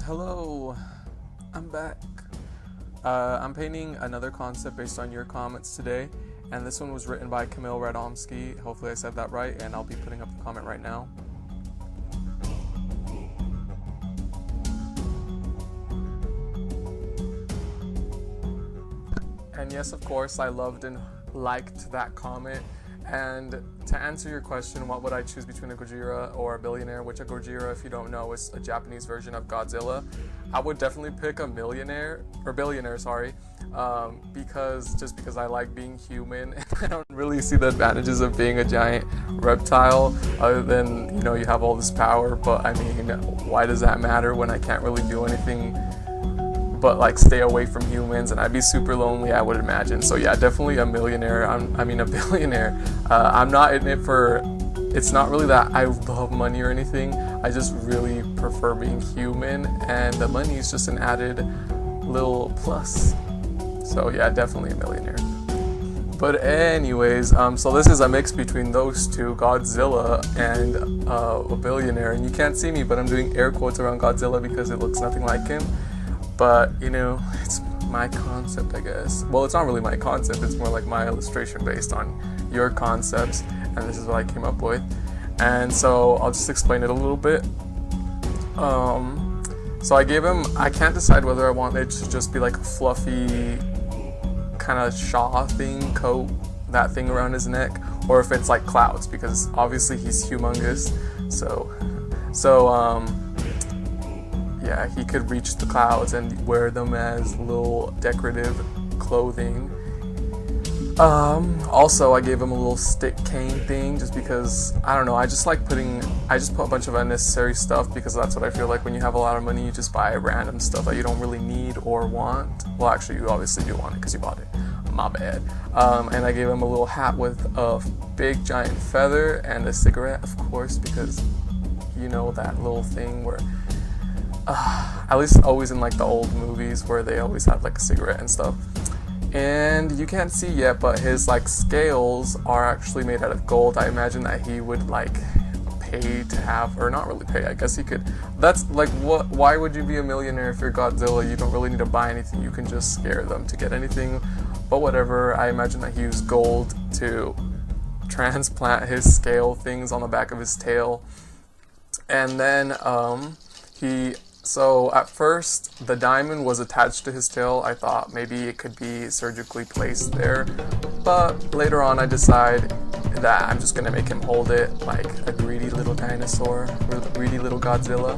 Hello, I'm back. I'm painting another concept based on your comments today, and this one was written by Kamil Radomski. Hopefully I said that right, and I'll be putting up the comment right now. And yes, of course, I loved and liked that comment. And to answer your question, what would I choose between a Gojira or a billionaire, which a Gojira, if you don't know, is a Japanese version of Godzilla, I would definitely pick a billionaire, because I like being human, and I don't really see the advantages of being a giant reptile, other than, you have all this power, but I mean, why does that matter when I can't really do anything but like stay away from humans, and I'd be super lonely, I would imagine. So yeah, definitely a millionaire. a billionaire. I'm not in it for, it's not really that I love money or anything. I just really prefer being human, and the money is just an added little plus. So yeah, definitely a millionaire. But anyways, so this is a mix between those two, Godzilla and a billionaire. And you can't see me, but I'm doing air quotes around Godzilla because it looks nothing like him. But, it's my concept, I guess. Well, it's not really my concept, it's more like my illustration based on your concepts, and this is what I came up with. And so I'll just explain it a little bit. So I gave him, I can't decide whether I want it to just be like a fluffy kind of Shaw thing, coat, that thing around his neck, or if it's like clouds, because obviously he's humongous. Yeah, he could reach the clouds and wear them as little decorative clothing. Also, I gave him a little stick cane thing just because, I don't know, I just put a bunch of unnecessary stuff because that's what I feel like when you have a lot of money, you just buy random stuff that you don't really need or want. Well, actually, you obviously do want it because you bought it. My bad. And I gave him a little hat with a big giant feather and a cigarette, of course, because that little thing where at least always in like the old movies where they always have like a cigarette and stuff. And you can't see yet, but his like scales are actually made out of gold. I imagine that he would like pay to have, or not really pay, I guess he could. That's like, why would you be a millionaire if you're Godzilla? You don't really need to buy anything, you can just scare them to get anything. But whatever, I imagine that he used gold to transplant his scale things on the back of his tail. And then So at first, the diamond was attached to his tail. I thought maybe it could be surgically placed there, but later on I decide that I'm just gonna make him hold it like a greedy little dinosaur, or a greedy little Godzilla.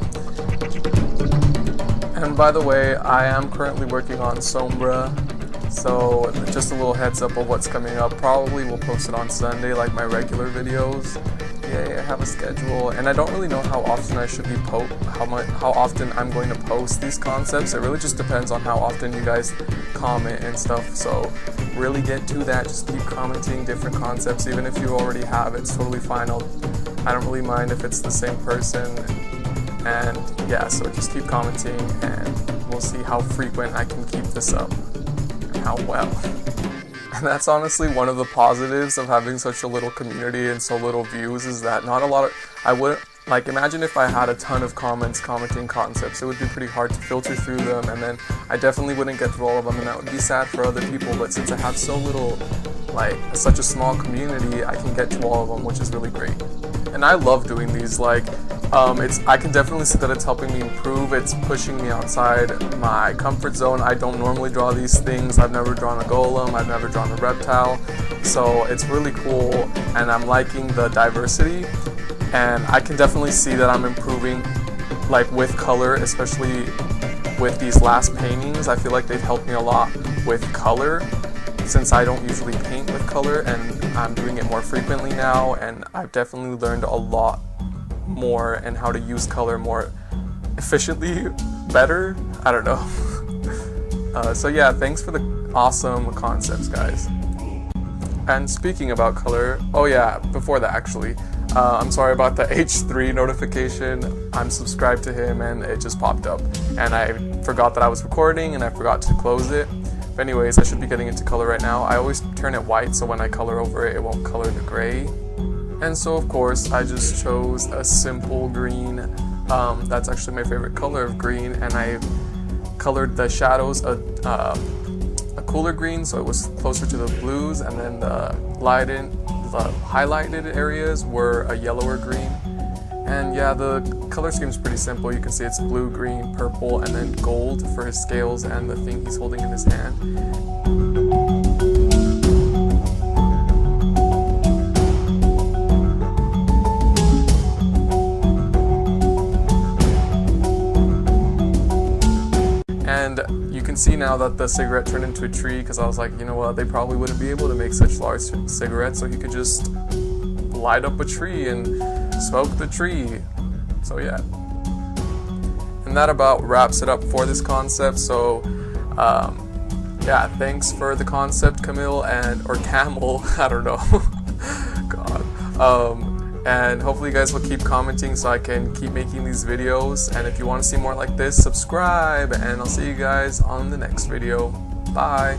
And by the way, I am currently working on Sombra, so just a little heads up of what's coming up. Probably will post it on Sunday like my regular videos. Yeah, I have a schedule, and I don't really know how often I should be how often I'm going to post these concepts. It really just depends on how often you guys comment and stuff. So really get to that. Just keep commenting different concepts, even if you already have. It's totally fine. I don't really mind if it's the same person. And yeah, so just keep commenting, and we'll see how frequent I can keep this up and how well. And that's honestly one of the positives of having such a little community and so little views, is that not a lot of, I wouldn't, like, imagine if I had a ton of comments commenting concepts, it would be pretty hard to filter through them, and then I definitely wouldn't get through all of them, and that would be sad for other people. But since I have so little, like, such a small community, I can get to all of them, which is really great. And I love doing these, like, I can definitely see that it's helping me improve. It's pushing me outside my comfort zone. I don't normally draw these things. I've never drawn a golem. I've never drawn a reptile. So it's really cool, and I'm liking the diversity. And I can definitely see that I'm improving, like, with color, especially with these last paintings. I feel like they've helped me a lot with color, since I don't usually paint with color, and I'm doing it more frequently now, and I've definitely learned a lot more and how to use color more efficiently, better, I don't know. So yeah, thanks for the awesome concepts, guys. And speaking about color, oh yeah, before that actually, I'm sorry about the H3 notification. I'm subscribed to him and it just popped up, and I forgot that I was recording and I forgot to close it. But anyways, I should be getting into color right now. I always turn it white so when I color over it, it won't color the gray. And so of course I just chose a simple green That's actually my favorite color of green, and I colored the shadows a cooler green, so it was closer to the blues, and then the highlighted areas were a yellower green. And yeah, the color scheme is pretty simple. You can see it's blue, green, purple, and then gold for his scales and the thing he's holding in his hand. And you can see now that the cigarette turned into a tree, because I was like, you know what, they probably wouldn't be able to make such large cigarettes, so he could just light up a tree and smoke the tree. So yeah. And that about wraps it up for this concept. So yeah, thanks for the concept, Camille, or Camel, I don't know. God. And hopefully you guys will keep commenting so I can keep making these videos. And if you want to see more like this, subscribe, and I'll see you guys on the next video. Bye.